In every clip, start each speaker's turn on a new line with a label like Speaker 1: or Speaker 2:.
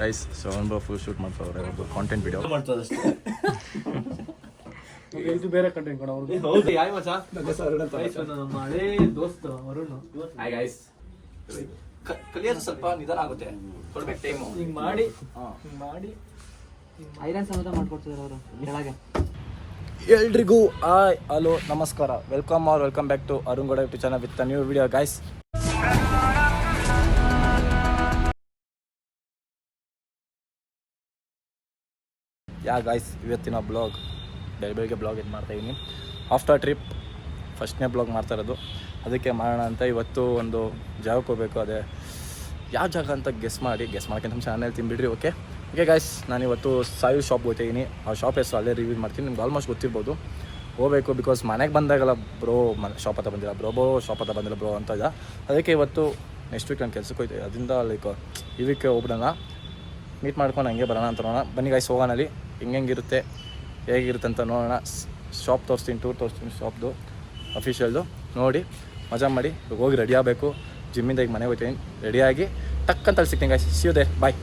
Speaker 1: Guys Shravan bro full shoot ಮಾಡ್ತಾವ್ರೆ ಒಂದು content video
Speaker 2: ಇದು ಬೇರೆ ಕಂಟೆಂಟ್ ಕೊಡ ಅವ್ರಿಗೆ.
Speaker 3: ಹೌದು ಯಾಯ್ ಮಚ್ಚ ನಮ್ಮ ಹಳೇ ದೋಸ್ತ ವರುಣ್.
Speaker 1: ಹಾಯ್ ಗೈಸ್ ಕಲಿಯೋದು ಸ್ವಲ್ಪ ನಿಧಾನ ಆಗುತ್ತೆ, ಕೊಡ್ಬೇಕು ಟೈಮು.
Speaker 3: ಹಿಂಗ್ ಮಾಡಿ
Speaker 2: ಐರನ್ ಸಮೇತ ಮಾಡ್ಕೊಡ್ತಿದ್ರು ಅವರು ಕೆಳಗೆ.
Speaker 1: ಎಲ್ರಿಗೂ ಹಾಯ್ ಹಲೋ ನಮಸ್ಕಾರ, welcome back to Arun Gowda YouTube channel with new video guys. Guys ಇವತ್ತಿನ ಬ್ಲಾಗ್ ಬೆಳಗ್ಗೆ ಬ್ಲಾಗ್ ಇದು ಮಾಡ್ತಾಯಿದ್ದೀನಿ. ಆಫ್ಟರ್ ಟ್ರಿಪ್ ಫಸ್ಟ್ನೇ ಬ್ಲಾಗ್ ಮಾಡ್ತಾ ಇರೋದು, ಅದಕ್ಕೆ ಮಾಡೋಣ ಅಂತ. ಇವತ್ತು ಒಂದು ಜಾಗಕ್ಕೆ ಹೋಗಬೇಕು, ಅದೇ ಯಾವ ಜಾಗ ಅಂತ ಗೆಸ್ ಮಾಡೋಕ್ಕಿಂತ ಮುಂಚೆ ನಾನು ಹೇಳ್ತೀನಿ ಬಿಡ್ರಿ. ಓಕೆ ಗೈಸ್, ನಾನಿವತ್ತು ಸಾಯಿ ಶಾಪ್ ಹೋಗ್ತಾಯಿದ್ದೀನಿ. ಆ ಶಾಪ್ ಹೆಸರು ಅಲ್ಲೇ ರಿವ್ಯೂ ಮಾಡ್ತೀನಿ, ನಿಮ್ಗೆ ಆಲ್ಮೋಸ್ಟ್ ಗೊತ್ತಿರ್ಬೋದು. ಹೋಗಬೇಕು ಬಿಕಾಸ್ ಮನೆಗೆ ಬಂದಾಗಲ್ಲ ಬ್ರೋ ಶಾಪ್ ಹತ್ರ ಬಂದಿಲ್ಲ, ಶಾಪ್ ಹತ್ರ ಬಂದಿಲ್ಲ ಬ್ರೋ ಅಂತ ಇದೆ. ಅದಕ್ಕೆ ಇವತ್ತು ನೆಕ್ಸ್ಟ್ ವೀಕ್ ನಾನು ಕೆಲ್ಸಕ್ಕೆ ಹೋಗ್ತೀವಿ, ಅದರಿಂದ ಲೈಕ್ ಈ ವೀಕ್ ಹೋಗ್ಬಿಡೋಣ, ಮೀಟ್ ಮಾಡ್ಕೊಂಡು ಹಂಗೆ ಬರೋಣ ಅಂತ ನೋಡೋಣ. ಬನ್ನಿ ಗೈಸ್ ಹೋಗೋಣ, ಅಲ್ಲಿ ಹೆಂಗಿರುತ್ತೆ ಹೇಗಿರುತ್ತೆ ಅಂತ ನೋಡೋಣ. ಶಾಪ್ ತೋರಿಸ್ತೀನಿ, ಟೂರ್ ತೋರಿಸ್ತೀನಿ ಶಾಪ್ದು ಅಫಿಷಿಯಲ್ದು, ನೋಡಿ ಮಜಾ ಮಾಡಿ. ಹೋಗಿ ರೆಡಿ ಆಗಬೇಕು, ಜಿಮ್ಮಿಂದ ಈಗ ಮನೆಗೆ ಹೋಗ್ತೀನಿ, ರೆಡಿಯಾಗಿ ಟಕ್ ಅಂತ ಸಿಗ್ತೀನಿ ಗೈಸ್. ಸಿ ಯು ದೇರ್, ಬಾಯ್.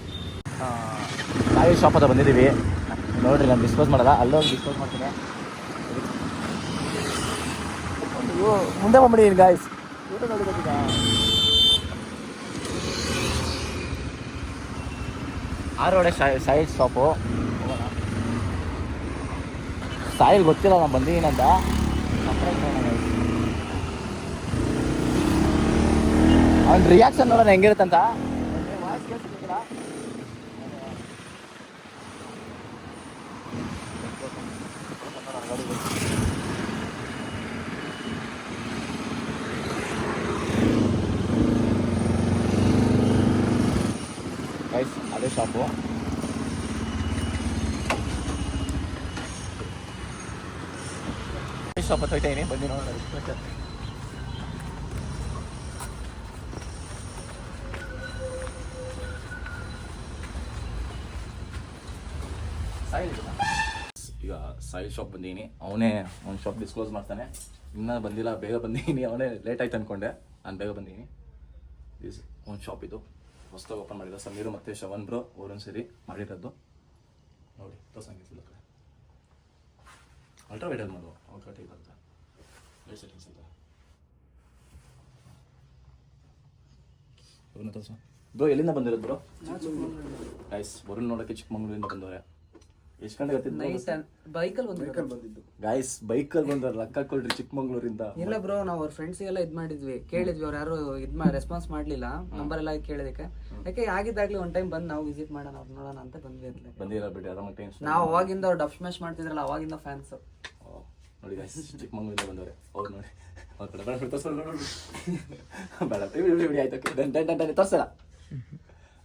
Speaker 1: ನಾವೇ ಶಾಪ್ ಹತ್ರ ಬಂದಿದ್ದೀವಿ, ನೋಡಿರಿ ನಾನು ಡಿಸ್ಪೋಸ್ ಮಾಡೋಲ್ಲ, ಅಲ್ಲೋಗಿ ಡಿಸ್ಪೋಸ್ ಮಾಡ್ತೀನಿ. ಮುಂದೆ ಬಂದ್ಬಿಡಿ ಗಾಯ್ಸ್, ಊಟ ನೋಡಿದ್ದೀಗ. ಆರೋಡೆ ಸೈಡ್ ಶಾಪು. ಸಾಯಿಲ್ ಗೊತ್ತಿಲ್ಲ ನಾನು ಬಂದಿದ್ದೀನಂತ. ಅವ್ನ ರಿಯಾಕ್ಷನ್ ನೋಡೋಣ ಹೆಂಗಿರುತ್ತಂತ. ಗೈಸ್ ಅದೇ ಶಾಪು. ಶಾಪ್ ಹತ್ರ ಹೋಗ್ತಾಯಿನಿ, ಬಂದು ನೋಡೋಣ. ಈಗ ಸಾಯಿಲ್ ಶಾಪ್ ಬಂದೀನಿ, ಅವನೇ ಒಂದು ಶಾಪ್ ಡಿಸ್ಕ್ಲೋಸ್ ಮಾಡ್ತಾನೆ. ಇನ್ನೂ ಬಂದಿಲ್ಲ, ಬೇಗ ಬಂದೀನಿ. ಅವನೇ ಲೇಟ್ ಆಯ್ತು ಅಂದ್ಕೊಂಡೆ, ನಾನು ಬೇಗ ಬಂದೀನಿ. ಈಸ್ ಒಂದು ಶಾಪ್ ಇದು ಹೊಸದಾಗಿ ಓಪನ್ ಮಾಡಿಲ್ಲ. ಸಮೀರು ಮತ್ತು ಶ್ರವಣ್ ಬ್ರೋ ಅವರೊಂದು ಸರಿ ಮಾಡಿರೋದು ನೋಡಿ, ತೋರ್ಸಂಗಿಲ್ಲ ಕಡೆ ಅಲ್ಟ್ರಾ ವೈಡಲ್ಲಿ ಮಾಡು, ಅವ್ರ ಕಡೆ ಇರುತ್ತೆ ಲೈಟ್ ಸೆಟ್ಟಿಂಗ್ಸ್ ಅಂತ. ಅವ್ರನ್ನ ತೋರ್ಸ ಬ್ರೋ. ಎಲ್ಲಿಂದ ಬಂದಿರೋದು ಬ್ರೋ? ಗೈಸ್ ವರುಣ್ ನೋಡೋಕ್ಕೆ ಚಿಕ್ಕಮಂಗ್ಳೂರಿಂದ ಬಂದವ್ರೆ. ಎಷ್ಟು ಗಂಟೆಗೆ ಬಂದಿದ್ದು ಗೈಸ್? ಬೈಕಲ್ಲಿ ಬಂದವ್ರು, ಲೆಕ್ಕ ಕೊಡ್ರಿ, ಚಿಕ್ಕಮಂಗ್ಳೂರಿಂದ.
Speaker 2: ಇಲ್ಲ ಬ್ರೋ, ನಾವು ಅವ್ರ ಫ್ರೆಂಡ್ಸಿಗೆಲ್ಲ ಇದ್ ಮಾಡಿದ್ವಿ, ಕೇಳಿದ್ವಿ, ಅವ್ರು ಯಾರು ರೆಸ್ಪಾನ್ಸ್ ಮಾಡ್ಲಿಲ್ಲ. ನಂಬರ್ ಎಲ್ಲ ಕೇಳಿದಕ್ಕೆ ಯಾಕೆ ಆಗಿದ್ದಾಗ್ಲಿ ಒಂದ್ ಟೈಮ್ ಬಂದು ನಾವು ವಿಸಿಟ್ ಮಾಡೋಣ, ಅವ್ರು ನೋಡೋಣ ಅಂತ ಬಂದ್ವಿ.
Speaker 1: ಬಂದಿಲ್ಲ ಬಿಡಿ, ಆರಾಮಾಗಿ ಟೈಮ್.
Speaker 2: ನಾವು ಅವಾಗಿಂದ ಅವ್ರು ಡಬ್ ಸ್ಮ್ಯಾಶ್ ಮಾಡ್ತಿದ್ರಲ್ಲ, ಅವಾಗಿಂದ ಫ್ಯಾನ್ಸ್.
Speaker 1: ನೋಡಿ ಗೈಸ್, ಚಿಕ್ಕಮಂಗ್ಳೂರಿಂದ ಬಂದವ್ರೆ ಅವ್ರು. ನೋಡಿ ಅವ್ರ ಕಡೆ ಬೇಡ ತೋರಿಸಲ್ಲ, ನೋಡಿ ಬೇಡ ಆಯ್ತು ತೋರಿಸಲ್ಲ.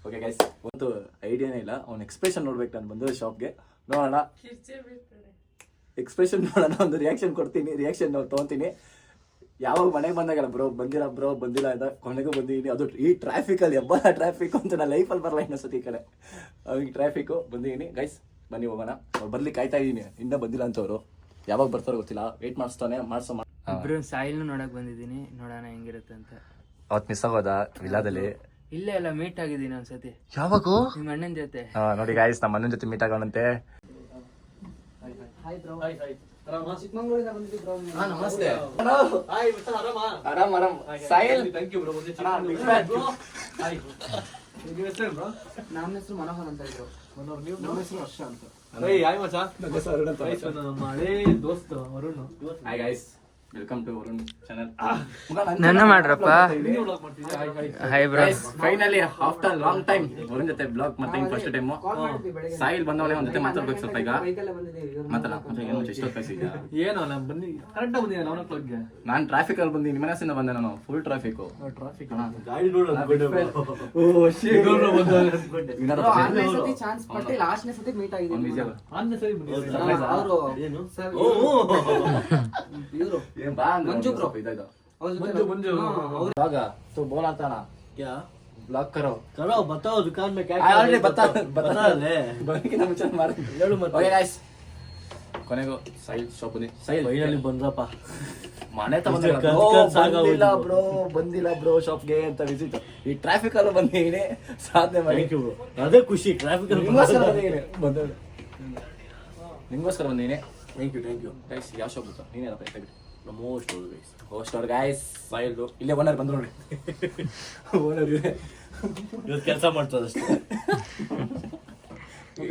Speaker 1: ಓಕೆ ಗೈಸ್, ಒಂದು ಐಡಿಯಾನೇ ಇಲ್ಲ, ಅವ್ನ ಎಕ್ಸ್ಪ್ರೆಷನ್ ನೋಡ್ಬೇಕು. ನಾನು ಬಂದ ಶಾಪ್ಗೆ ನೋಡೋಣ, ಎಕ್ಸ್ಪ್ರೆಷನ್ ನೋಡೋಣ, ಒಂದು ರಿಯಾಕ್ಷನ್ ಕೊಡ್ತೀನಿ, ರಿಯಾಕ್ಷನ್ ತೊಗೊತೀನಿ. ಯಾವಾಗ ಮನೆಗೆ ಬಂದಾಗಲ್ಲ ಬ್ರೋ ಬಂದಿಲ್ಲ ಅಂತ, ಕೊನೆಗೂ ಬಂದಿದ್ದೀನಿ. ಅದು ಈ ಟ್ರಾಫಿಕಲ್ಲಿ ಹಬ್ಬ ಟ್ರಾಫಿಕ್ ಅಂತ ನಾನು ಲೈಫಲ್ಲಿ ಬರಲ್ಲ ಇನ್ನೊಂದ್ಸತಿ ಈ ಕಡೆ. ಅವ್ರಿಗೆ ಟ್ರಾಫಿಕ್ಕು ಬಂದಿದ್ದೀನಿ ಗೈಸ್. ಬನ್ನಿ ಹೋಗೋಣ. ಅವ್ರು ಬರ್ಲಿಕ್ಕೆ ಕಾಯ್ತಾ ಇದ್ದೀನಿ, ಇನ್ನೂ ಬಂದಿಲ್ಲ ಅಂತವ್ರು. ಯಾವಾಗ ಬರ್ತಾರೋ ಗೊತ್ತಿಲ್ಲ, ವೆಯ್ಟ್ ಮಾಡಿಸೋ.
Speaker 2: ಸಾಯಿಲ್ ನೋಡಕ್ ಬಂದಿದ್ದೀನಿ, ನೋಡೋಣ ಹೆಂಗಿರುತ್ತೆ ಅಂತ.
Speaker 1: ಅವತ್ತು ಮಿಸ್ ಆಗೋದ ವಿಲಾದಲ್ಲಿ?
Speaker 2: ಇಲ್ಲೇ ಎಲ್ಲ ಮೀಟ್ ಆಗಿದ್ದೀನಿ ಒಂದ್ಸತಿ.
Speaker 1: ಯಾವಾಗ?
Speaker 2: ನಿಮ್ಮ ಅಣ್ಣನ ಜೊತೆ.
Speaker 1: ನೋಡಿ ಗಾಯ್ಸ್, ನಮ್ಮ ಅಣ್ಣನ ಜೊತೆ ಮೀಟ್ ಆಗೋಣಂತೆ.
Speaker 2: ಚಿಕ್ಕಮಂಗ್ಳೂರಿಂದ ಬಂದಿದ್ದೀವಿ ಬ್ರೋ.
Speaker 3: ನಮಸ್ತೆ.
Speaker 1: ಆರಾಮ್ ಸಾಯಿಲ್.
Speaker 3: Thank you bro.
Speaker 2: ನಮ್ಮ ಹೆಸರು ಮನೋಹರ್ ಅಂತ ಇದ್ರು.
Speaker 3: ನಮ್ಮ ಹೆಸರು ಹರ್ಷ ಅಂತ. ಯಾಯ್ ಮಚ್ಚ, ನಮ್ಮ ಹಳೇ ದೋಸ್ತ Varun.
Speaker 1: Hi guys, welcome to Varun channel.
Speaker 2: ನನ್ನ ಮಾಡ್ರಪ್ಪ. Hi bro.
Speaker 1: Finally after long time Varun ಜೊತೆ ಬ್ಲಾಗ್ ಮತ್ತೆ ಫಸ್ಟ್ ಟೈಮ್. ಸಾಯಿಲ್ ಬಂದವನೇ ಒಂದ್ ಜೊತೆ ಮಾತಾಡ್ಬೇಕು ಸ್ವಲ್ಪ. ಈಗ
Speaker 3: ಏನೋ ನಾನು ಬನ್ನಿ ಕರೆಕ್ಟ್ ಬಂದಿದ್ದೆ 9 o'clockಗೆ.
Speaker 1: ನಾನು ಟ್ರಾಫಿಕ್ ಅಲ್ಲಿ ಬಂದಿ, ನಿಮ್ಮ ಮನಸ್ಸಿಂದ ಬಂದೆ ನಾನು. ಫುಲ್ ಟ್ರಾಫಿಕ್
Speaker 3: ಗಾಡಿ
Speaker 2: ಚಾನ್ಸ್ ಕೊಟ್ಟು ಲಾಸ್ಟ್ನೇ ಸತಿ ಮೀಟ್ ಆಗಿದ್ದೀವಿ.
Speaker 1: मंजू ब्रो
Speaker 3: मंजू
Speaker 1: ब्लॉग तो बोला था ना
Speaker 3: क्या
Speaker 1: ब्लॉग करो
Speaker 3: बताओ दुकान में क्या
Speaker 1: ऑलरेडी बता रहे बन के ना मुझे मार
Speaker 3: ಹೇಳು ಮತ್ತೆ.
Speaker 1: ओके गाइस ಕೊನೆಗೂ ಸೈಲ್ ಶಾಪ್ ಬನ್ನಿ ಸೈಲ್
Speaker 3: ಫೈನಲಿ ಬಂದ್ರಪ್ಪ
Speaker 1: ಮನೆ ಬಂದಿಲ್ಲ ಬ್ರೋ ಶಾಪ್ಗೆ ಅಂತ ವಿಸಿಟ್ ಈ ಟ್ರಾಫಿಕ್ ಅಲ್ಲೂ ಬಂದಿದ್ದೀನಿ ಸಾಧನೆ ಮಾಡಿ
Speaker 3: ಅದೇ ಖುಷಿ ಟ್ರಾಫಿಕ್
Speaker 1: ನಿಮ್ಗೋಸ್ಕರ ಬಂದಿದ್ದೀನಿ
Speaker 3: ಥ್ಯಾಂಕ್ ಯು
Speaker 1: ಗೈಸ್ ಯಾವ ಶಾಪ್ ಗೊತ್ತಾ ನೀನೇನಪ್ಪ
Speaker 3: ಮೋಸ್ಟ್
Speaker 1: ಹೋಸ್ಟ್ ಗೈಸ್ ಸೈಲ್ದು ಇಲ್ಲೇ ಓನರ್ ಬಂದ್ರು ನೋಡಿ ಓನರ್ ಇದೆ
Speaker 3: ಇವತ್ತು ಕೆಲಸ ಮಾಡ್ತದೆ ಅಷ್ಟೇ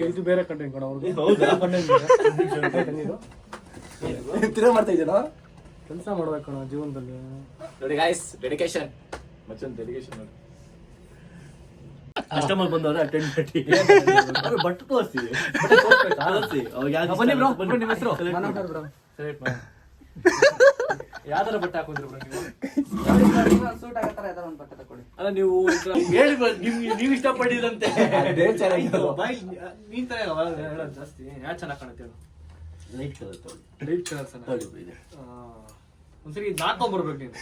Speaker 4: ಇದು ಬೇರೆ ಕಂಟೆಂಟ್ ಕೊಡ ಅವ್ರಿಗೆ
Speaker 3: ಹೌದಾ
Speaker 1: ತಿರುಗಿ ಮಾಡ್ತಾ ಇದ್ದೀನೋ
Speaker 4: ಕೆಲಸ ಮಾಡ್ಬೇಕು ನಾವು ಜೀವನದಲ್ಲಿ.
Speaker 1: ನೋಡಿ ಗೈಸ್ ಡೆಡಿಕೇಶನ್ ಮಚ್ಚನ್ ಡೆಡಿಕೇಶನ್ ನೋಡಿ
Speaker 3: ಕಸ್ಟಮರ್ ಬಂದವ್ರೆ ಅಟೆಂಡ್ ಮಾಡಿ ಬಟ್ ತೋರಿಸಿ
Speaker 4: ಬನ್ನಿ ಬ್ರೋ ನಿಮ್ಮ ಹೆಸರು ಮನೋಹರ್ ಬ್ರೋ. ಯಾವ ತರ ಬಟ್ಟೆ ಹಾಕೊಂಡ್ರಿ ಬ್ರೋ ನೀವು?
Speaker 2: ಸೂಟ್ ಆಗತ್ತಾರ ಯಾವ್ದಾರ ಒಂದು ಬಟ್ಟೆ ತಗೊಳ್ಳಿ.
Speaker 3: ಅಲ್ಲ ನೀವು ಹೇಳಿ ನಿಮ್ಗೆ ನೀವು ಇಷ್ಟಪಟ್ಟಿದಂತೆ
Speaker 1: ಅದೇ ಚೆನ್ನಾಗಿತ್ತು
Speaker 4: ಬಾಯ್ ನೀನ್ ತರ ಹೇಳೋದು ಜಾಸ್ತಿ ಯಾರು ಚೆನ್ನಾಗಿ ಕಾಣುತ್ತೆ ಹೇಳು.
Speaker 3: ಲೈಟ್ ಕಲರ್ ತಗೊಳ್ಳಿ
Speaker 4: ಲೈಟ್ ಕಲರ್ ಚೆನ್ನಾಗಿ.
Speaker 3: ಇದೆ
Speaker 4: ಒಂದ್ಸರಿ ನಾಕೊಂಡ್ಬರ್ಬೇಕು ನೀನು.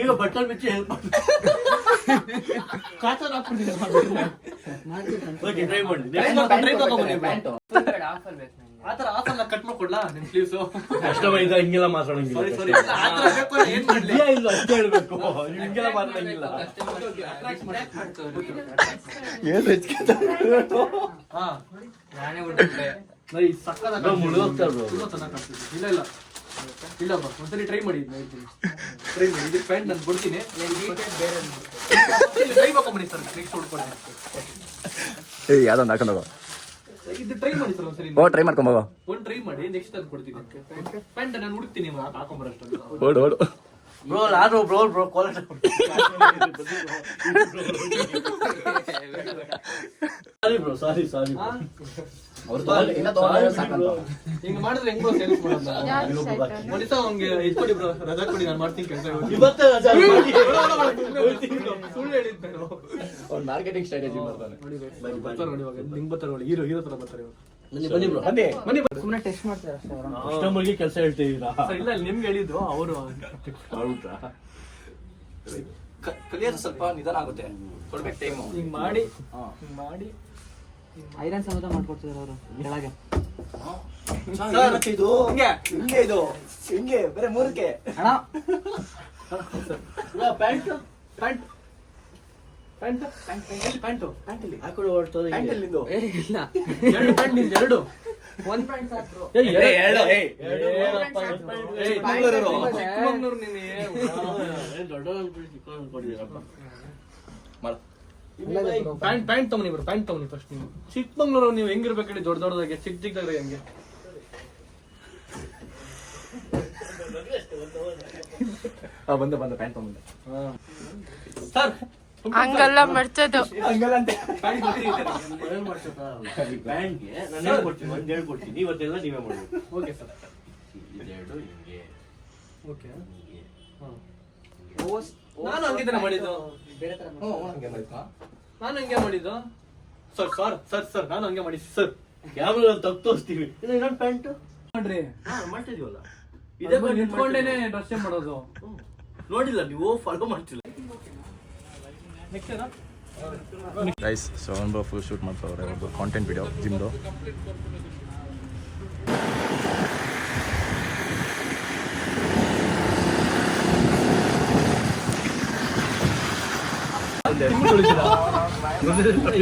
Speaker 3: ಈಗ ಬಟ್ಟಲ್ ಬಿಚ್ಚಿ ಹೆಲ್ಪ್ ಮಾಡಿ
Speaker 4: ಕಾಚರ್ ಹಾಕ್ಬಿಡ್ತೀನಿ.
Speaker 3: ಓಕೆ ಟ್ರೈ ಮಾಡಿ
Speaker 4: ಟ್ರೈ ತಗೊಂಡ್ಬನ್ನಿ ಬ್ರೋ. ಆ ತರ ಆಫರ್ನ ಕಟ್ ಮಾಡ್ಕೊಡ್ಲಾ ನಿಮ್ ಸ್ಲೀವ್ಸ್?
Speaker 3: ಕಸ್ಟಮರ್ ಇದ್ದ ಹಿಂಗೆಲ್ಲ ಮಾತಾಡಂಗಿಲ್ಲ
Speaker 4: ಸಾರಿ ಆ ತರ ಬೇಕು ಅಂದ್ರೆ ಏನ್ ಮಾಡ್ಲಿ?
Speaker 3: ಇಲ್ಲ ಅಷ್ಟೇ ಹೇಳ್ಬೇಕು ಹಿಂಗೆಲ್ಲ ಮಾತಾಡಂಗಿಲ್ಲ
Speaker 4: ಹಾ ನಾನೇ ಹೊರಟಿದ್ದೆ. ಈ ಸಕ್ಕದ
Speaker 3: ಮುಳುಗೋಗ್ತಾರೆ bro.
Speaker 4: ತುಂಬಾ ಚೆನ್ನಾಗಿ ಕಾಣ್ತಿದೆ. ಇಲ್ಲ ಇಲ್ಲ ಬಾ ಒಂದ್ಸರಿ ಟ್ರೈ ಮಾಡಿ ಟ್ರೈ ಮಾಡಿ. ಇದು ಪ್ಯಾಂಟ್ ನಾನು ಕೊಡ್ತೀನಿ. ಟ್ರೈ ಮಾಡ್ಕೊಂಬನ್ನಿ ಸರ್. ನೆಕ್ಸ್ಟ್ ಹುಡ್ಕೊಡಿ.
Speaker 1: ಯಾವ್ದೊಂದು ಹಾಕೊಂಡು ಹೋಗೋ
Speaker 4: ಇದು ಟ್ರೈ ಮಾಡಿ ಸರ್ ಒಂದ್ಸರಿ.
Speaker 1: ಟ್ರೈ ಮಾಡ್ಕೊಂಬೋಗೋ
Speaker 4: ಒಂದು ಟ್ರೈ ಮಾಡಿ ನೆಕ್ಸ್ಟ್ ಅದು ಕೊಡ್ತೀನಿ. ಪ್ಯಾಂಟ್ ನಾನು ಹುಡುಕ್ತೀನಿ ಹಾಕೊಂಬರಷ್ಟು.
Speaker 1: ಓಡು ಓಡು
Speaker 3: ಬ್ರೋ ನಾನು ಬ್ರೋ ಕ್ವಾಲಿಟಿ ಸಾರಿ
Speaker 4: ಹಿಂಗ್ ಮಾಡಿದ್ರೆ ಹೆಂಗ್ ಸೇಲ್ಸ್ ಮಾಡೋದು? ಮನಿತ ಅವ್ನಿಗೆ ಇಟ್ಕೊಡಿ ಬ್ರೋ, ರಜಾ ಕೊಡಿ, ನಾನು ಮಾಡ್ತೀನಿ ಕೆಲಸ.
Speaker 3: ಇವತ್ತೇ ರಜಾ ಮಾಡಿ.
Speaker 4: ಸುಳ್ಳು ಹೇಳಿದ್ ನಾನು.
Speaker 1: ಅವ್ನು ಮಾರ್ಕೆಟಿಂಗ್ ಸ್ಟ್ರಾಟಜಿ ಮಾಡ್ತಾನೆ
Speaker 4: ಬರ್ತಾರೆ ನೋಡಿ ಇವಾಗ. ನಿಂಗ್ ಬರ್ತಾರೆ ನೋಡಿ, ಹೀರೋ ತರ ಬರ್ತಾರೆ ಇವಾಗ.
Speaker 3: ಬನ್ನಿ ಬ್ರೋ
Speaker 1: ಬನ್ನಿ
Speaker 4: ಬನ್ನಿ
Speaker 2: ಸುಮ್ಮನೆ ಟೆಸ್ಟ್ ಮಾಡ್ತಾರೆ ಅಷ್ಟೇ ಅವ್ರು.
Speaker 3: ಕಸ್ಟಮರ್ಗೆ ಕೆಲಸ ಹೇಳ್ತಿದ್ದೀರಾ?
Speaker 4: ಸರ್ ಇಲ್ಲ ನಿಮ್ಗೆ ಹೇಳಿದ್ದು ಅವರು.
Speaker 3: ಹೌದಾ
Speaker 1: ಕಲಿಯೋದು ಸ್ವಲ್ಪ ನಿಧಾನ ಆಗುತ್ತೆ, ಕೊಡ್ಬೇಕು ಟೈಮು.
Speaker 4: ಹಿಂಗ್ ಮಾಡಿ ಹಿಂಗ್ ಮಾಡಿ
Speaker 2: ಐರನ್ ಸಮೇತ ಮಾಡ್ಕೊಡ್ತಿದ್ದಾರೆ ಅವರು ಕೆಳಗೆ.
Speaker 1: ಇದು ಹಿಂಗೆ ಇದು ಹಿಂಗೆ ಬರೀ ಮೂರಕ್ಕೆ
Speaker 2: ಅಣ್ಣ
Speaker 3: ಪ್ಯಾಂಟ್
Speaker 4: ಪ್ಯಾಂಟ್ ಪ್ಯಾಂಟ್ ಪ್ಯಾಂಟು
Speaker 2: ಪ್ಯಾಂಟಲ್ಲಿ
Speaker 3: ಹಾಕೊಳ್ಳೋ ಹೊರಟೋದು
Speaker 1: ಪ್ಯಾಂಟಲ್ಲಿಂದು
Speaker 2: ಇಲ್ಲ
Speaker 4: ಎರಡು ಪ್ಯಾಂಟ್ ನಿಂದು ಎರಡು.
Speaker 2: ಒಂದ್ ಪ್ಯಾಂಟ್ ಸಾಕು.
Speaker 4: ಚಿಕ್ಕಮಂಗ್ಳೂರು ನೀನು. ಪ್ಯಾಂಟ್ ತಗೊಂಡಿ ಬರು, ಪ್ಯಾಂಟ್ ತಗೊಂಡಿ ಫಸ್ಟ್ ನೀವು. ಚಿಕ್ಕಮಂಗ್ಳೂರು ನೀವು ಹೆಂಗಿರ್ಬೇಕು ಹೇಳಿ, ದೊಡ್ಡ ದೊಡ್ಡದಾಗೆ ಚಿಕ್ಕದಾಗ ಹೆಂಗೆ.
Speaker 1: ಬಂದ ಪ್ಯಾಂಟ್ ತಗೊಂಡೆ
Speaker 4: ಸರ್
Speaker 5: ಹಂಗಲ್ಲ ಮಾಡ್ತದ್ದು.
Speaker 1: ಹಂಗಲ್ಲಂತೆ
Speaker 4: ಪ್ಯಾಂಟ್
Speaker 3: ಪ್ಯಾಂಟ್ಗೆ ನಾನು ಹೇಳ್ಕೊಡ್ತೀನಿ, ಒಂದು ಹೇಳ್ಕೊಡ್ತೀನಿ, ಇವತ್ತೆಲ್ಲ ನೀವೇ ಮಾಡ್ಬೇಕು.
Speaker 4: Okay sir.
Speaker 3: ಇದೆರಡು ಹಿಂಗೆ
Speaker 4: ಓಕೆ.
Speaker 3: ಹಿಂಗೆ
Speaker 4: ನಾನು ಹಂಗಿದ್ದೇನೆ ಮಾಡಿದ್ದು.
Speaker 2: ಬೇರೆ ತರ
Speaker 1: ಹಂಗೆ ಮಾಡಿದ್ನಾ?
Speaker 4: ನಾನು ಹಂಗೆ ಮಾಡಿದ್ದು ಸರ್. ಸರ್ ನಾನು ಹಂಗೆ ಮಾಡಿ ಸರ್.
Speaker 3: ಕ್ಯಾಮ್ರಾ ತಪ್ಪು ತೋರಿಸ್ತೀವಿ. ಇನ್ನೊಂದು ಪ್ಯಾಂಟ್
Speaker 4: ನೋಡ್ರಿ
Speaker 3: ಮಾಡ್ತಿದೀವಲ್ಲ
Speaker 4: ಇದೇ ನಿಂತ್ಕೊಂಡೇನೆ ಡ್ರೆಸ್ ಮಾಡೋದು.
Speaker 3: ನೋಡಿಲ್ಲ ನೀವು, ಫಾಲೋ ಮಾಡ್ತಿಲ್ಲ.
Speaker 4: ನೆಕ್ಸ್ಟ್ ಏನಾ
Speaker 1: guys sound bro full shoot ಮಾಡ್ತಾವ್ರೆ ಒಂದು ಕಾಂಟೆಂಟ್ ವಿಡಿಯೋ ಜಿಮ್ದು.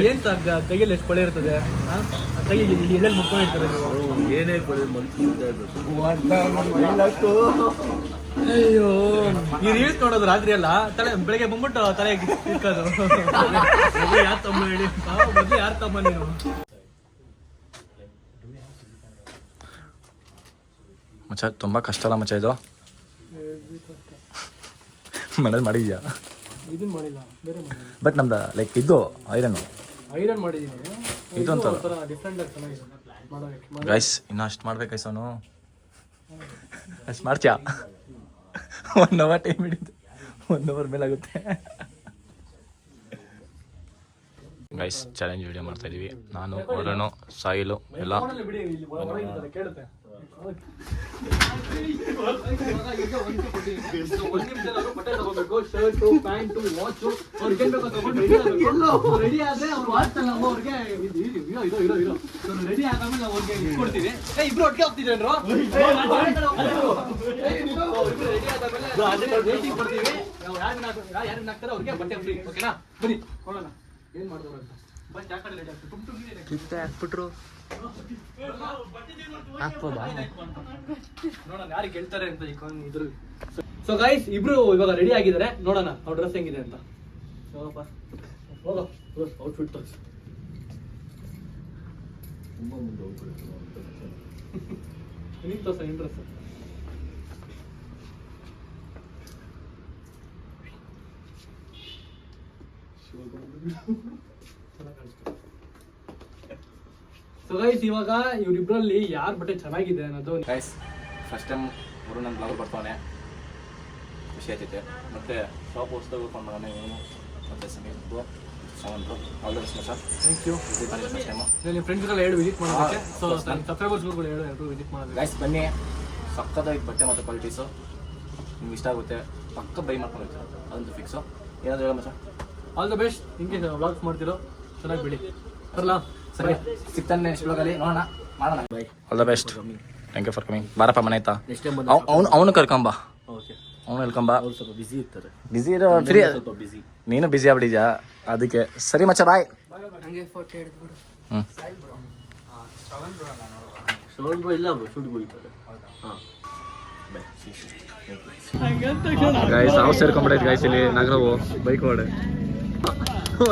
Speaker 4: ಏನ್ ಕೈಯಲ್ಲಿ ಎಷ್ಟು ಕೊಳೆ ಇರ್ತದೆ, ಕೈಗೆ ಎಲ್ಲೆಲ್ಲಿ ಮುಟ್ಕೊಂಡಿರ್ತಾರೆ ನೀವು.
Speaker 3: ಏನೇ ಕೊಡಿ ಮನ್ಸಿಂದ
Speaker 4: ಅಯ್ಯೋ ಈ ರೀಲ್ಸ್ ನೋಡೋದು ರಾತ್ರಿ ಎಲ್ಲ ತಲೆ ಬೆಳಗ್ಗೆ ಬಂದ್ಬಿಟ್ಟು ತಲೆ ಇಕ್ಕೋದು. ಯಾರು ತಮ್ಮ ಹೇಳಿ, ಮೊದಲು ಯಾರು ತಮ್ಮ ನೀನು?
Speaker 1: ಮಚ್ಚ ತುಂಬ ಕಷ್ಟ ಅಲ್ಲ ಮಚ್ಚ ಇದು. ಮನೇಲಿ ಮಾಡಿದ್ಯಾ?
Speaker 4: ಇದನ್ನ ಮಾಡಿಲ್ಲ, ಬೇರೆ ಮಾಡಿಲ್ಲ.
Speaker 1: ಬಟ್ ನಮ್ದು ಲೈಕ್ ಇದು ಐರನ್
Speaker 4: ಐರನ್ ಮಾಡಿದ್ದೀನಿ.
Speaker 1: ಇದೊಂಥರ
Speaker 4: ಡಿಫ್ರೆಂಟ್ ಆಗಿ ಚೆನ್ನಾಗಿದೆ ಮಾಡೋದಕ್ಕೆ.
Speaker 1: ಗೈಸ್ ಇನ್ನು ಅಷ್ಟು ಮಾಡ್ಬೇಕೈಸ್ ಅವನು. ಅಷ್ಟು ಮಾಡ್ತೀಯಾ? 1 hour ಟೈಮ್ ಹಿಡಿದು 1 hour ಮೇಲಾಗುತ್ತೆ. ಗೈಸ್ ಚಾಲೆಂಜ್ ವಿಡಿಯೋ ಮಾಡ್ತಾ ಇದೀವಿ. ನಾನು ವರುಣು ಸಾಯಿಲು ಎಲ್ಲ
Speaker 4: ಬಿಡಿ, ಇಲ್ಲಿ ಹೊರಗಿದ್ದಾರೆ, ಕೇಳುತ್ತೆ.
Speaker 3: ಬಟ್ಟೆ ತಗೋಬೇಕು, ಶರ್ಟು, ಪ್ಯಾಂಟು, ವಾಚು, ಅವ್ರಿಗೆ ಏನ್ ಬೇಕೋ ತಗೊಂಡು ರೆಡಿ ಆದ್ರೆ ಅವ್ರು ವಾಚ್ತಲ್ಲ ನಾವು ಅವ್ರಿಗೆ ರೆಡಿ ಆದ್ಮೇಲೆ ನಾವು ಅವ್ರಿಗೆ ಇಟ್ಕೊಡ್ತೀವಿ. ಇಬ್ರು ಒಟ್ಟಿಗೆ ಹೋಗ್ತಿದ್ದೇನ್ರು ರೇಟಿಂಗ್ ಕೊಡ್ತೀವಿ. ಯಾರನ್ನ ಹಾಕ್ತಾರೆ ಅವ್ರಿಗೆ ಬಟ್ಟೆ ಫ್ರೀ. ಓಕೆನಾ? ಬನ್ನಿ ನೋಡೋಣ ಏನ್ ಮಾಡಿದ್ರು ಅಂತ. ಬಟ್ ಆ ಕಡೆ ರೆಡಿ ಆಗ್ತದೆ.
Speaker 2: ಹಾಕ್ಬಿಟ್ರು
Speaker 3: ನೋಡೋಣ ಯಾರು ಗೆಲ್ತಾರೆ ಅಂತ ಇದ್ರು. ಸೊ ಗೈಸ್ ಇಬ್ರು ಇವಾಗ ರೆಡಿ ಆಗಿದ್ದಾರೆ. ನೋಡೋಣ ಅವ್ರ ಡ್ರೆಸ್ ಹೆಂಗಿದೆ ಅಂತ. ಹೋಗಪ್ಪ ಹೋಗೋ ಔಟ್ಫಿಟ್ ತೋರಿಸಿ. ನಿನ್ ತೋರ್ಸ ನಿನ್ ಡ್ರೆಸ್. ಸೊ ಗೈಸ್ ಇವಾಗ ಇವ್ರಿಬ್ರಲ್ಲಿ ಯಾರ ಬಟ್ಟೆ ಚೆನ್ನಾಗಿದೆ ಅನ್ನೋದು.
Speaker 1: ಗೈಸ್ ಫಸ್ಟ್ ಟೈಮ್ ಅವರು ನನ್ನ ಬ್ಲಾಗ್ ಬರ್ತಾನೆ, ಖುಷಿ ಆಗ್ತೈತೆ. ಮತ್ತು ಶಾಪ್ ಹೊಸ್ದಾಗ ಓಪನ್ ಮಾಡೋಣ ಇವನು ಮತ್ತು ಸಮೀಪು ಸವಂತರು all the best sir.
Speaker 3: Thank you.
Speaker 1: First time
Speaker 3: ನಿಮ್ಮ ಫ್ರೆಂಡ್ಸ್ಗೆಲ್ಲ ಹೇಳು ವಿಸಿಟ್ ಮಾಡೋದಕ್ಕೆ. ಸೊ ನನ್ನ ಸಬ್ಸ್ಕ್ರೈಬರ್ಸ್ಗಳು ಹೇಳು ಎಲ್ಲರೂ ವಿಸಿಟ್ ಮಾಡೋದು.
Speaker 1: ಗೈಸ್ ಬನ್ನಿ, ಸಕ್ಕತ್ತಾಗಿ ಬಟ್ಟೆ ಮತ್ತು ಕ್ವಾಲಿಟೀಸು ನಿಮ್ಗೆ ಇಷ್ಟ ಆಗುತ್ತೆ. ಪಕ್ಕ ಬೈ ಮಾಡ್ಕೊಂಡು ಹೋಗ್ತೀರ, ಅದಂತೂ ಫಿಕ್ಸು. ಏನಾದರೂ ಹೇಳಮ್ಮ ಸರ್?
Speaker 3: All the best. ಹಿಂಗೆ ವ್ಲಾಗ್ಸ್ ಮಾಡ್ತಿರೋ ಚೆನ್ನಾಗಿ ಬಿಡಿ. ಬರಲಾ?
Speaker 1: ಸರಿ, ಸಿಗ್ತಾನೆ ನೆಕ್ಸ್ಟ್ ಬ್ಲಾಗಲ್ಲಿ ನೋಡೋಣ, ಮಾಡೋಣ. Bye, all the best. Thank you for coming. ಬಾರಪ್ಪ ಮನೆ ಆಯ್ತಾ? ಅವನು ಕರ್ಕೊಂಬ. ಅವನು ಹೇಳ್ಕೊಂಬ.
Speaker 3: ಸ್ವಲ್ಪ ಬಿಸಿ ಇರ್ತಾರೆ.
Speaker 1: ಬಿಸಿ ಇರೋ ಫ್ರೀ. ನೀನು ಬಿಸಿ ಆಗ್ಬಿಟ್ಟಿದ್ಯಾ ಅದಕ್ಕೆ. ಸರಿ ಮಚ್ಚ, ಬಾಯ್.
Speaker 2: ಹಂಗೆ ಫೋಟೋ ಹಿಡಿದ್ಬಿಡು.
Speaker 3: ಇಲ್ಲ ಶೂಟ್ ಹೋಗ್ತಾರೆ.
Speaker 1: ಗೈಸ್ ಹಾವು ಸೇರ್ಕೊಂಡ್ಬಿಡೈತೆ ಗೈಸ್ ಇಲ್ಲಿ ನಾಗರವು ಬೈಕ್ ಹೊಡೆ.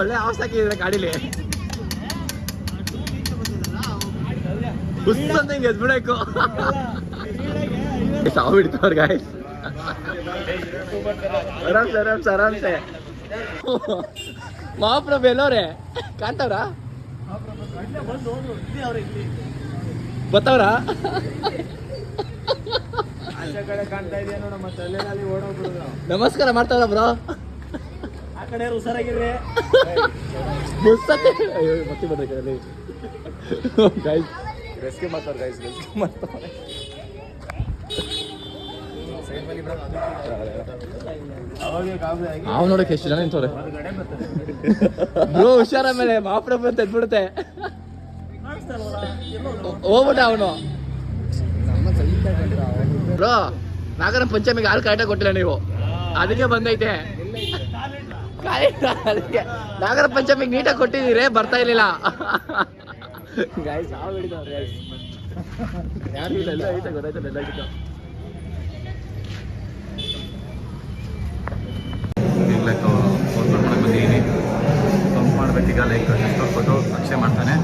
Speaker 1: ಒಳ್ಳೆ ಹಾವು ಸಾಕಿದ್ರೆ ಗಾಡಿಲಿ ಅಂತ ಹಿಂಗೆ ಎದ್ಬಿಡಬೇಕು. ಸಾವು ಹಿಡಿತವ್ರ ಗಾಯ್ಸ್. ಆರಾಮ್ಸೆ ಆರಾಮ್ಸೆ ಆರಾಮ್ಸೆ. ಮಹಾಪ್ರಭು ಎಲ್ಲವ್ರೆ ಕಾಣ್ತವ್ರ? ಬತ್ತವ್ರ? ನಮಸ್ಕಾರ ಮಾಡ್ತಾವ್ರ ಬ್ರೋ.
Speaker 4: ಆ ಕಡೆ ಹುಷಾರಾಗಿರ್ರಿ.
Speaker 1: ಅಯ್ಯೋ ಮತ್ತೆ ಬರ್ತಾರೆ ಗೈಸ್. ರೆಸ್ಕ್ಯೂ ಮಾಡ್ತಾರೆ ಗೈಸ್, ರೆಸ್ಕ್ಯೂ ಮಾಡ್ತಾರೆ. ಅವ್ ನೋಡಕ್ಕೆ ಎಷ್ಟು ಜನ ನಿಂತವ್ರೆ ಬ್ರೋ. ಹುಷಾರ ಮೇಲೆ ಮಹಾಪ್ರಭು ಅಂತ ಎದ್ಬಿಡುತ್ತೆ. ಹೋಗ್ಬಿಟ್ಟ ಅವನು ಬ್ರೋ. ನಾಗರ ಪಂಚಮಿಗೆ ಹಾಲು ಕರೆಕ್ಟಾಗಿ ಕೊಟ್ಟಿಲ್ಲ ನೀವು, ಅದಕ್ಕೆ ಬಂದೈತೆ. ಅದಕ್ಕೆ ನಾಗರ ಪಂಚಮಿಗೆ ನೀಟಾಗಿ ಕೊಟ್ಟಿದ್ದೀರಿ, ಬರ್ತಾ ಇರ್ಲಿಲ್ಲ ಗಾಯ್ಸ್. ಹಾವು ಹಿಡಿದವ್ರು ಗಾಯ್ಸ್. ಯಾರು ಇಲ್ಲ, ಎಲ್ಲ ಐತೆ ಗೊತ್ತಾಯ್ತಲ್ಲ, ಎಲ್ಲ ಐತೆ. ಈಗಲೇ ಫೋನ್ ಮಾಡ್ಕೊಂಡು ಬಂದಿದ್ದೀನಿ. ಪಂಪ್ ಮಾಡಬೇಕೀಗ. ಲೈಕ್ ಟೆಸ್ಟ್ ಕೊಟ್ಟು ಅಕ್ಷಯ ಮಾಡ್ತಾನೆ,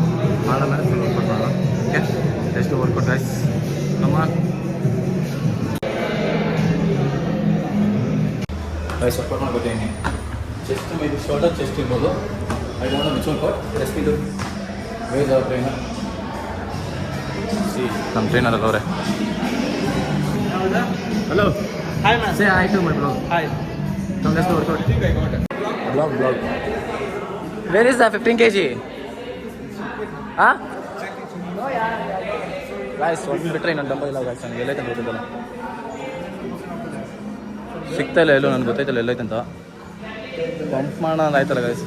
Speaker 1: ಮಾಡಾದ್ಮೇಲೆ ಫುಲ್ ವರ್ಕೌಟ್ ಮಾಡೋಣ. Okay, test workout guys. ನಮ್ಮ ಗೈಸ್ ವರ್ಕೌಟ್ ಮಾಡ್ಕೊತೀನಿ. ಚೆಸ್ಟ್ ಇದು ಶೋಲ್ಡರ್ ಚೆಸ್ಟ್ ಇರ್ಬೋದು. I don't know which workout. Chest ಇದು ವೇಜ್ ಅವ್ರ ಟ್ರೈನರ್. ಸಿ ನಮ್ಮ ಟ್ರೈನರ್ ಅಲ್ಲ ಅವರೇ. Hello,
Speaker 3: hi ma'am.
Speaker 1: Say hi to my blog.
Speaker 3: Hi.
Speaker 1: Come, let's go workout. Vlog. Where is the 15 kg? Huh? Guys, ಒಂದು ಬಿಟ್ಟರೆ ಇನ್ನೊಂದು ಡಂಬಲ್ ಇಲ್ಲ ಗಾಯ್ಸ್. ನನಗೆ ಎಲ್ಲೈತೆ ಅಂತ ಗೊತ್ತಿದ್ದಲ್ಲ, ಸಿಗ್ತಾ ಇಲ್ಲ ಎಲ್ಲೂ. ನನಗೆ ಗೊತ್ತಾಯ್ತಲ್ಲ ಎಲ್ಲೈತೆ ಅಂತ. ಪಂಪ್ ಮಾಡೋಣ ಅಂತ ಆಯ್ತಲ್ಲ ಗಾಯ್ಸ್.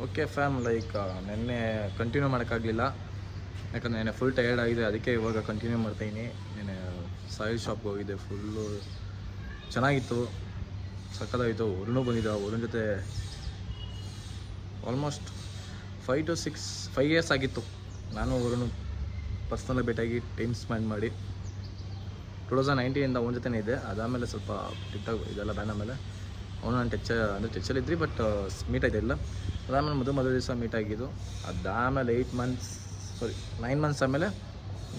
Speaker 1: ಓಕೆ ಫ್ಯಾಮ್, ಲೈಕ್ ನೆನ್ನೆ ಕಂಟಿನ್ಯೂ ಮಾಡೋಕ್ಕಾಗಲಿಲ್ಲ, ಯಾಕಂದರೆ ನೆನ್ನೆ ಫುಲ್ ಟಯರ್ಡ್ ಆಗಿದೆ. ಅದಕ್ಕೆ ಇವಾಗ ಕಂಟಿನ್ಯೂ ಮಾಡ್ತಾಯಿದ್ದೀನಿ. ನೆನ್ನೆ ಸಾಯಿಲ್ ಶಾಪ್ಗೆ ಹೋಗಿದ್ದೆ, ಫುಲ್ಲು ಚೆನ್ನಾಗಿತ್ತು, ಸಕ್ಕತ್ತಾಗಿತ್ತು. ವರುಣೂ ಬಂದಿದ್ದ. ವರುಣ್ ಜೊತೆ ಆಲ್ಮೋಸ್ಟ್ 5 to 6 ಇಯರ್ಸ್ ಆಗಿತ್ತು. ನಾನು ವರುಣ್ ಪರ್ಸ್ನಲ್ ಭೇಟಿಯಾಗಿ ಟೈಮ್ ಸ್ಪೆಂಡ್ ಮಾಡಿ 2019ಇಂದ ಅವನ ಜೊತೆನೇ ಇದೆ. ಅದಾದಮೇಲೆ ಸ್ವಲ್ಪ ಟಿಕ್ಟಾಕ್ ಇದೆಲ್ಲ ಬ್ಯಾನ್ ಆದಮೇಲೆ ಅವನು ನಾನು ಟಚ್ಚಲ್ಲಿದ್ರಿ, ಬಟ್ ಮೀಟ್ ಆಯ್ತಿಲ್ಲ. ಅದಾದಮೇಲೆ ಮದುವೆ ದಿವಸ ಮೀಟ್ ಆಗಿದ್ದು. ಅದಾದಮೇಲೆ 9 ಮಂತ್ಸ್ ಆದಮೇಲೆ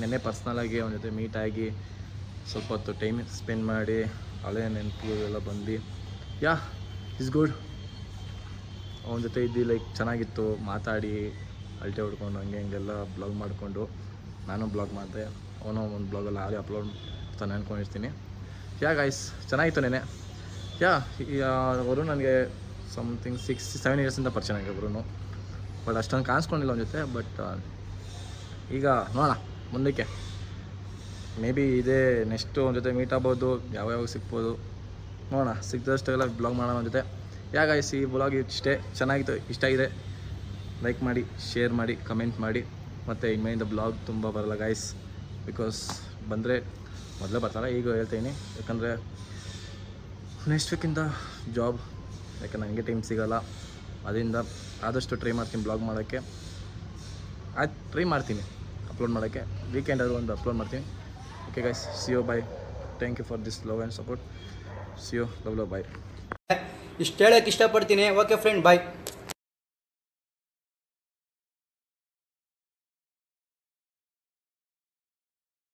Speaker 1: ನೆನ್ನೆ ಪರ್ಸ್ನಲಾಗಿ ಅವನ ಜೊತೆ ಮೀಟ್ ಆಗಿ ಸ್ವಲ್ಪ ಹೊತ್ತು ಟೈಮ್ ಸ್ಪೆಂಡ್ ಮಾಡಿ ಹಳೆ ನೆನಪು ಎಲ್ಲ ಬಂದು ಯಾ ಇಸ್ ಗುಡ್. ಅವನ ಜೊತೆ ಇದ್ದು ಲೈಕ್ ಚೆನ್ನಾಗಿತ್ತು, ಮಾತಾಡಿ ಅಳತೆ ಹೊಡ್ಕೊಂಡು ಹಂಗೆ ಹಿಂಗೆಲ್ಲ ಬ್ಲಾಗ್ ಮಾಡಿಕೊಂಡು ನಾನು ಬ್ಲಾಗ್ ಮಾಡಿದೆ, ಅವನು ಒಂದು ಬ್ಲಾಗಲ್ಲಿ ಆಗಲೇ ಅಪ್ಲೋಡ್ ತಾನು ಅಂದ್ಕೊಂಡಿರ್ತೀನಿ. ಯಾ ಗೈಸ್ ಚೆನ್ನಾಗಿತ್ತು ನೆನೆ. ಅವರು ನನಗೆ ಸಮಥಿಂಗ್ 6-7 ಇಯರ್ಸಿಂದ ಪರಿಚಯ ನನಗೆ ಒಬ್ಬರು, ಬಟ್ ಅಷ್ಟೊಂದು ಕಾಣಿಸ್ಕೊಂಡಿಲ್ಲ ಅವನ ಜೊತೆ. ಬಟ್ ಈಗ ನೋಡೋಣ ಮುಂದಕ್ಕೆ, ಮೇ ಬಿ ಇದೇ ನೆಕ್ಸ್ಟು ಅವನ ಜೊತೆ ಮೀಟ್ ಆಗ್ಬೋದು, ಯಾವಾಗ ಸಿಗ್ಬೋದು ನೋಡೋಣ. ಸಿಕ್ಕಿದಷ್ಟೆಲ್ಲ ಬ್ಲಾಗ್ ಮಾಡೋಣ ಅವನ ಜೊತೆ. ಗೈಸ್ ಈ ಬ್ಲಾಗ್ ಇಷ್ಟೇ, ಚೆನ್ನಾಗಿತ್ತು, ಇಷ್ಟ ಆಗಿದೆ ಲೈಕ್ ಮಾಡಿ, ಶೇರ್ ಮಾಡಿ, ಕಮೆಂಟ್ ಮಾಡಿ. ಮತ್ತು ಇನ್ಮೇಲಿಂದ ಬ್ಲಾಗ್ ತುಂಬ ಬರಲ್ಲ ಗೈಸ್, ಬಿಕಾಸ್ ಬಂದರೆ ಮೊದಲೇ ಬರ್ತಾರ, ಈಗ ಹೇಳ್ತೀನಿ. ಯಾಕಂದರೆ ನೆಕ್ಸ್ಟ್ ವೀಕಿಂದ ಜಾಬ್, ಯಾಕಂದ್ರೆ ನನಗೆ ಟೈಮ್ ಸಿಗೋಲ್ಲ. ಅದರಿಂದ ಆದಷ್ಟು ಟ್ರೈ ಮಾಡ್ತೀನಿ ಬ್ಲಾಗ್ ಮಾಡೋಕ್ಕೆ. ಟ್ರೈ ಮಾಡ್ತೀನಿ ಅಪ್ಲೋಡ್ ಮಾಡೋಕ್ಕೆ, ವೀಕೆಂಡಾದರೂ ಒಂದು ಅಪ್ಲೋಡ್ ಮಾಡ್ತೀನಿ. Okay guys, see you, bye. Thank you for this love and support. See you, love bye.
Speaker 6: ಇಷ್ಟು ಹೇಳೋಕ್ಕೆ ಇಷ್ಟಪಡ್ತೀನಿ. ಓಕೆ ಫ್ರೆಂಡ್, ಬಾಯ್.